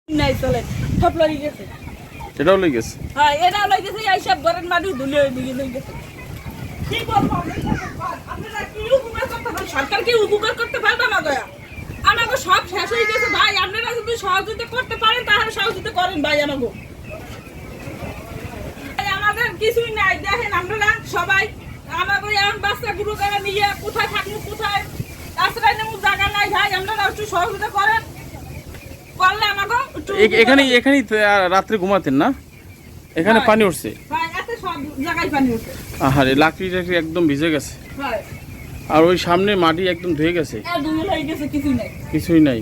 নাই চলে সব লই গেছে। এটাও লই গেছে। হ্যাঁ এটাও লই গেছে, এই সব ঘরের মাটি ধুলে লই গেছে। কি বলবো আপনারা কি উপকার করতে পারেন? সরকার কি উপকার করতে পারবে না দয়া? আমাকে সব শেষ হয়ে গেছে ভাই, আপনারা যদি সহযোগিতা করতে পারেন তাহলে সহযোগিতা করেন ভাই আমাকে। আমাদের কিছুই নাই, দেখেন আপনারা সবাই আমাকে এমন বাচ্চা গুলো করে নিয়ে কোথায় থাকবো, কোথায় আশ্রয় নেব, জায়গা নাই ভাই, আপনারা একটু সহযোগিতা করেন। করলে আমাকে এখানেই রাত্রে ঘুমাতেন না? এখানে পানি উঠছে? ভাই এত সব জায়গায় পানি উঠছে। আহারে, লাকড়ি টাকড়ি একদম ভিজে গেছে। ভাই আর ওই সামনে মাটি একদম ধুয়ে গেছে, ধুয়ে হয়ে গেছে, কিছুই নাই। কিছুই নাই।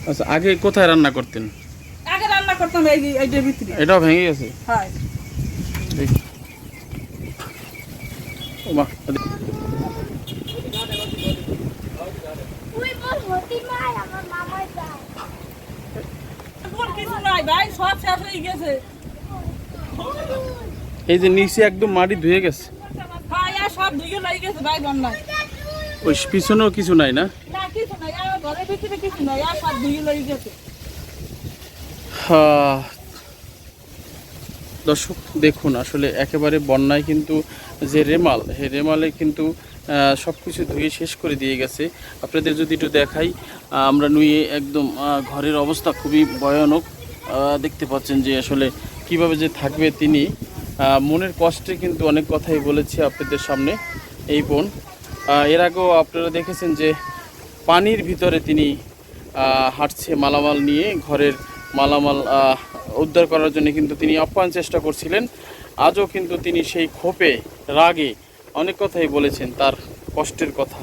আচ্ছা, আগে কোথায় রান্না করতেন? আগে রান্না করতাম এইটার ভিতরে। এটাও ভেঙে গেছে? হ্যাঁ। এই যে নিচে একদম মাটি ধুয়ে গেছে, সব ধুয়ে লেগে গেছে ভাই বন্যায়। ওই পিছনেও কিছু নাই না? কিছু নাই, ঘরের ভিতরে কিছু নাই, সব ধুয়ে লেগে গেছে। দর্শক দেখুন, আসলে একেবারে বন্যায় কিন্তু যে রেমাল, সেই রেমালে কিন্তু সব কিছু ধুয়ে শেষ করে দিয়ে গেছে। আপনাদের যদি একটু দেখাই, আমরা নুয়ে একদম ঘরের অবস্থা খুবই ভয়ানক। দেখতে পাচ্ছেন যে আসলে কিভাবে যে থাকবে তিনি, মনের কষ্টে কিন্তু অনেক কথাই বলেছে আপনাদের সামনে এই বোন। এর আগেও আপনারা দেখেছেন যে পানির ভিতরে তিনি হাঁটছে মালামাল নিয়ে, ঘরের মালামাল উদ্ধার করার জন্য কিন্তু তিনি আপ্রাণ চেষ্টা করছিলেন। আজও কিন্তু তিনি সেই ক্ষোভে রাগে অনেক কথাই বলেছেন, তার কষ্টের কথা।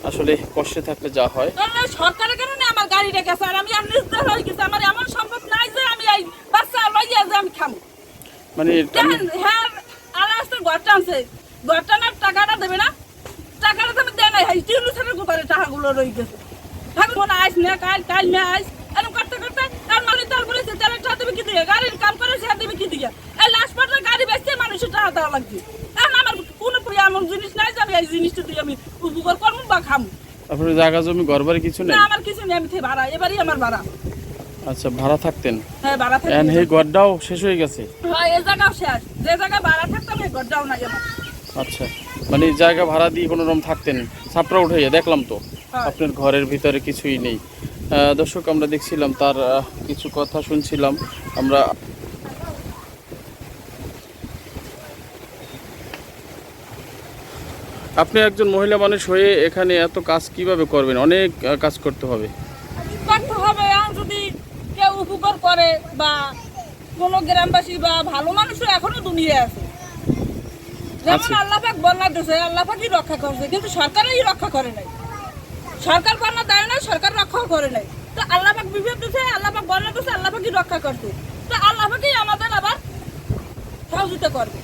আসলে কষ্টে থাকলে যা হয়। সরকারের কারণে আমার গাড়িটা গেছে, আর আমি হয়ে গেছে, আমার এমন সম্ভব নাই যে আমি এই বাচ্চা লইয়া যে আমি খাবো। মানে হ্যাঁ আলাদা ঘরটা আনছে, ঘরটা না টাকাটা দেবে না, টাকাটা তুমি দেয় নাই, টিউলিসের গোপারে টাকাগুলো রয়ে গেছে। ঠাকুর আইস না কাল না আইস, এরকম করতে করতে তার মানে তার বলেছে তাহলে তুমি কি দিয়ে গাড়ির কাম করে সে দেবে কি দিয়ে? এই লাস্ট পর্যন্ত গাড়ি বেচতে মানুষের টাকা দেওয়া লাগছে। এখন আমার কোনো এমন জিনিস নাই যে আমি এই জিনিসটা দিয়ে আমি উপকার করবো বা খাবো। আপনার জায়গা জমি ঘর বাড়ি কিছু নেই? আমার কিছু নেই, আমি ভাড়া, এবারই আমার ভাড়া। আচ্ছা, ভাড়া থাকতেন? হ্যাঁ ভাড়া থাকতেন। এই ঘরটাও শেষ হয়ে গেছে? হ্যাঁ এই জায়গাও শেষ, যে জায়গায় ভাড়া থাকতাম এই ঘরটাও নাই আমার। আচ্ছা, মানে জায়গা ভাড়া দিয়ে কোনো রকম থাকতেন, ছাপড়া উঠাইয়া দেখলাম তো আপনার ঘরের ভিতরে কিছুই নেই। দর্শক, আমরা দেখছিলাম তার কিছু কথা শুনছিলাম আমরা। আপনি একজন মহিলা মানুষ হয়ে এখানে এত কাজ কিভাবে করবেন? অনেক কাজ করতে হবে। যদি কেউ উপকার করে বা কোনো গ্রামবাসী বা ভালো মানুষও এখনো দুনিয়ায় আছে, যেমন আল্লাহ পাক বন্যা দিয়েছে, আল্লাহ পাকই রক্ষা করছে, কিন্তু সরকারই রক্ষা করে নাই। সরকার বন্যা দেয় না, সরকার রক্ষাও করে নাই। তো আল্লাহ পাক বিপদ দিয়েছে, আল্লাহ পাক বন্যা দিয়েছে, আল্লাহ পাকই রক্ষা করছে। তো আল্লাহ পাকই আমাদের আবার সহযোগিতা করবে।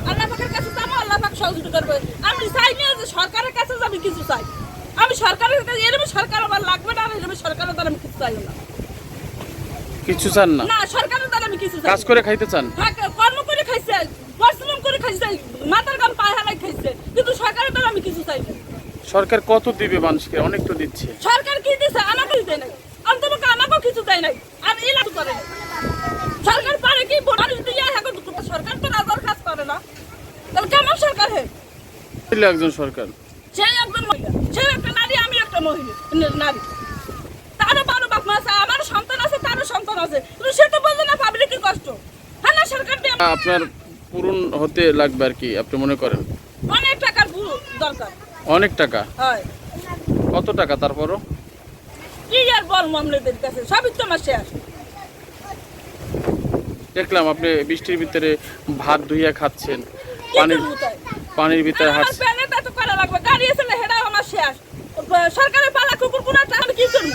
আল্লাহ পাকের কাছে যাবো, আল্লাহ পাক সহযোগিতা করবে। আমি চাই না যে সরকারের কাছে যাবি কিছু চাই, আমি সরকারের কাছে এরকম সরকার আমার লাগবে না, এরকম সরকারের দ্বারা আমি কিছু চাই না। কিছু চান না? না, সরকারের দ্বারা আমি কিছু চাই। কাজ করে খাইতে চান? হ্যাঁ, কর্ম করে খাইছে, পরিশ্রম করে খাইছে, মাথার গাম পায়ে হালাই খাইছে, কিন্তু সরকারের দ্বারা আমি কিছু চাই না। সরকার কত দিবে মানুষকে? অনেক তো দিচ্ছে। সরকার কি দিচ্ছে? আমাকে দিতে নাই, অন্তত আমাকেও কিছু দেয় নাই, আর এই লাগু করে নাই। সরকার পারে কি মানুষ দিয়ে এখন সরকার তো নাজার কাজ করে না, তাহলে কেমন সরকার? হে একজন সরকার, সে একজন মহিলা, সে একটা নারী, আমি একটা মহিলা নারী, তারও বারো বাপ মা আছে, আমারও সন্তান আছে, তারও সন্তান আছে, কিন্তু সে তো বলছে না পাবলিকের কষ্ট। হ্যাঁ না, সরকার আপনার পূরণ হতে লাগবে আর কি আপনি মনে করেন? অনেক টাকার দরকার। অনেক টাকা? হয়। কত টাকা? তারপরও কি আর বল মামলাদের কাছে সবই তো আমার শেষ। দেখলাম আপনি বৃষ্টির ভিতরে ভাত ধুইয়া খাচ্ছেন, পানির ভিতরে হাঁটছেন। গাড়ি এসে হেডা আমার শেষ, সরকারের পালা কুকুর কোন আমি কি করবো?